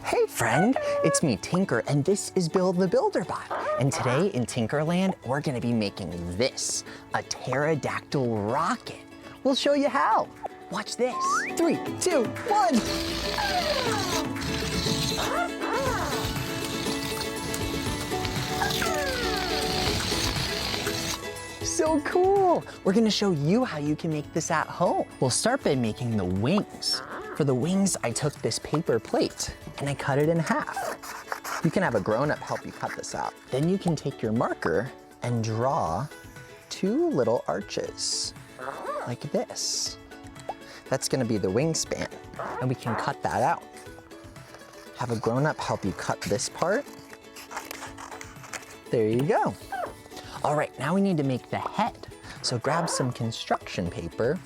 Hey friend, it's me Tinker and this is Bill the Builder Bot. And today in Tinkerland, we're gonna be making this, a pterodactyl rocket. We'll show you how. Watch this. 3, 2, 1. So cool. We're gonna show you how you can make this at home. We'll start by making the wings. For the wings, I took this paper plate and I cut it in half. You can have a grown-up help you cut this out. Then you can take your marker and draw 2 little arches, like this. That's gonna be the wingspan, and we can cut that out. Have a grown-up help you cut this part. There you go. All right, now we need to make the head. So grab some construction paper,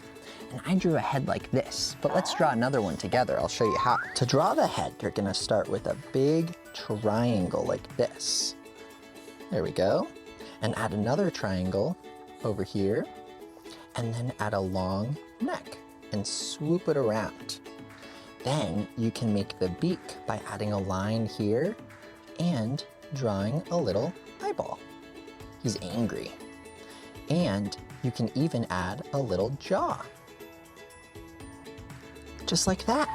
and I drew a head like this, but let's draw another one together. I'll show you how. To draw the head, you're gonna start with a big triangle like this. There we go. And add another triangle over here, and then add a long neck and swoop it around. Then you can make the beak by adding a line here and drawing a little eyeball. He's angry. And you can even add a little jaw. Just like that.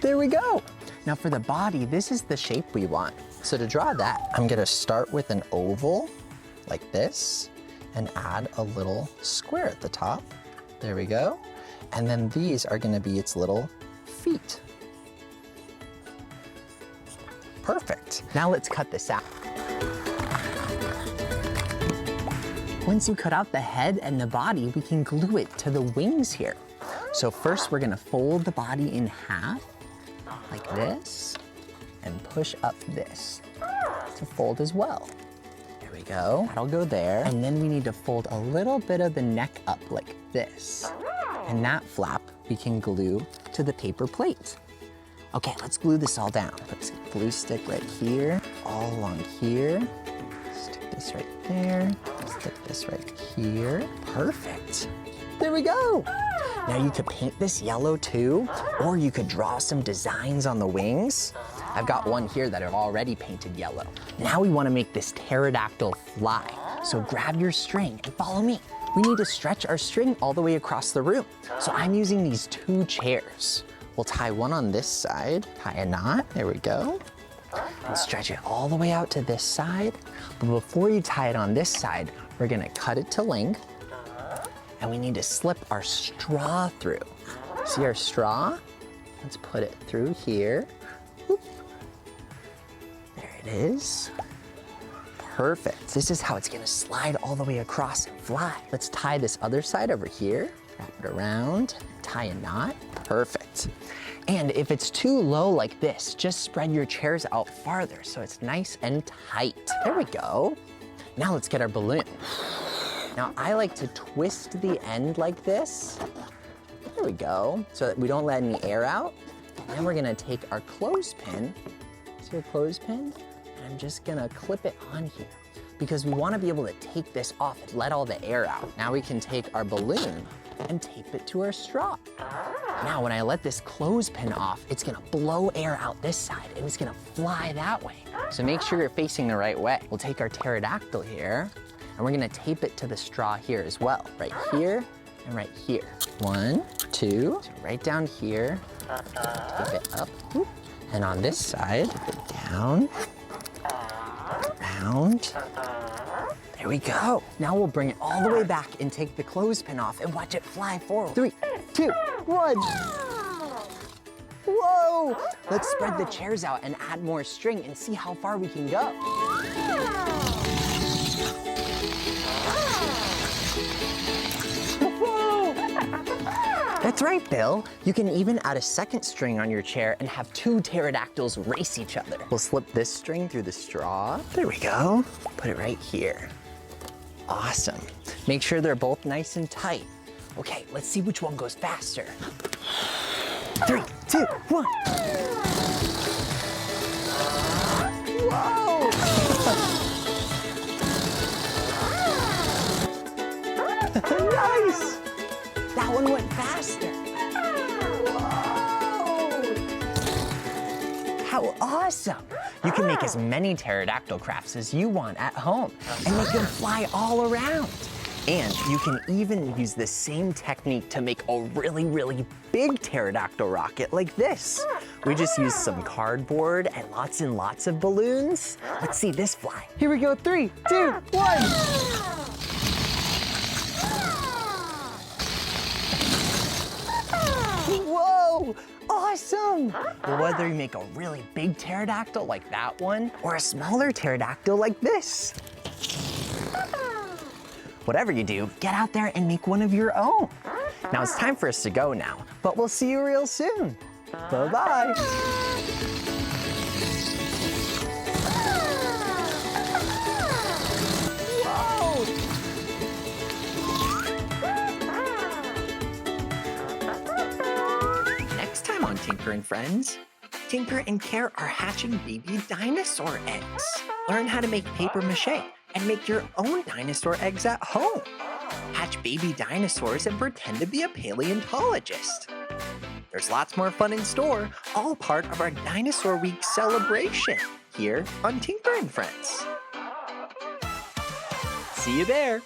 There we go. Now for the body, this is the shape we want. So to draw that, I'm gonna start with an oval like this and add a little square at the top. There we go. And then these are gonna be its little feet. Perfect. Now let's cut this out. Once you cut out the head and the body, we can glue it to the wings here. So first we're gonna fold the body in half, like this, and push up this to fold as well. There we go, that'll go there. And then we need to fold a little bit of the neck up like this. And that flap we can glue to the paper plate. Okay, let's glue this all down. Put this glue stick right here, all along here. Stick this right there, stick this right here. Perfect. There we go. Now you could paint this yellow too, or you could draw some designs on the wings. I've got one here that I've already painted yellow. Now we want to make this pterodactyl fly. So grab your string and follow me. We need to stretch our string all the way across the room. So I'm using these 2 chairs. We'll tie one on this side, tie a knot, there we go. And stretch it all the way out to this side. But before you tie it on this side, we're gonna cut it to length. And we need to slip our straw through. See our straw? Let's put it through here. Whoop. There it is. Perfect. This is how it's gonna slide all the way across and fly. Let's tie this other side over here. Wrap it around, tie a knot. Perfect. And if it's too low like this, just spread your chairs out farther so it's nice and tight. There we go. Now let's get our balloon. Now I like to twist the end like this. There we go, so that we don't let any air out. And then we're gonna take our clothespin, see our clothespin? And I'm just gonna clip it on here because we wanna be able to take this off and let all the air out. Now we can take our balloon and tape it to our straw. Now when I let this clothespin off, it's gonna blow air out this side and it's gonna fly that way. So make sure you're facing the right way. We'll take our pterodactyl here and we're gonna tape it to the straw here as well. Right here and right here. 1, 2, so right down here. Tape it up, whoop. And on this side, down, around. There we go. Now we'll bring it all the way back and take the clothespin off and watch it fly forward. 3, 2, 1. Whoa! Let's spread the chairs out and add more string and see how far we can go. Whoa! That's right, Bill. You can even add a second string on your chair and have 2 pterodactyls race each other. We'll slip this string through the straw. There we go. Put it right here. Awesome. Make sure they're both nice and tight. Okay, let's see which one goes faster. 3, 2, 1. Whoa! Nice! That one went faster. Whoa! How awesome! awesome. You can make as many pterodactyl crafts as you want at home and make them fly all around. And you can even use the same technique to make a really, really big pterodactyl rocket like this. We just used some cardboard and lots of balloons. Let's see this fly. Here we go, 3, 2, 1. Whoa, awesome. Well, whether you make a really big pterodactyl like that one or a smaller pterodactyl like this, whatever you do, get out there and make one of your own. Now it's time for us to go now, but we'll see you real soon. Bye-bye. Whoa! Next time on Tinker and Friends, Tinker and Care are hatching baby dinosaur eggs. Learn how to make paper mache and make your own dinosaur eggs at home. Hatch baby dinosaurs and pretend to be a paleontologist. There's lots more fun in store, all part of our Dinosaur Week celebration here on Tinker and Friends. See you there.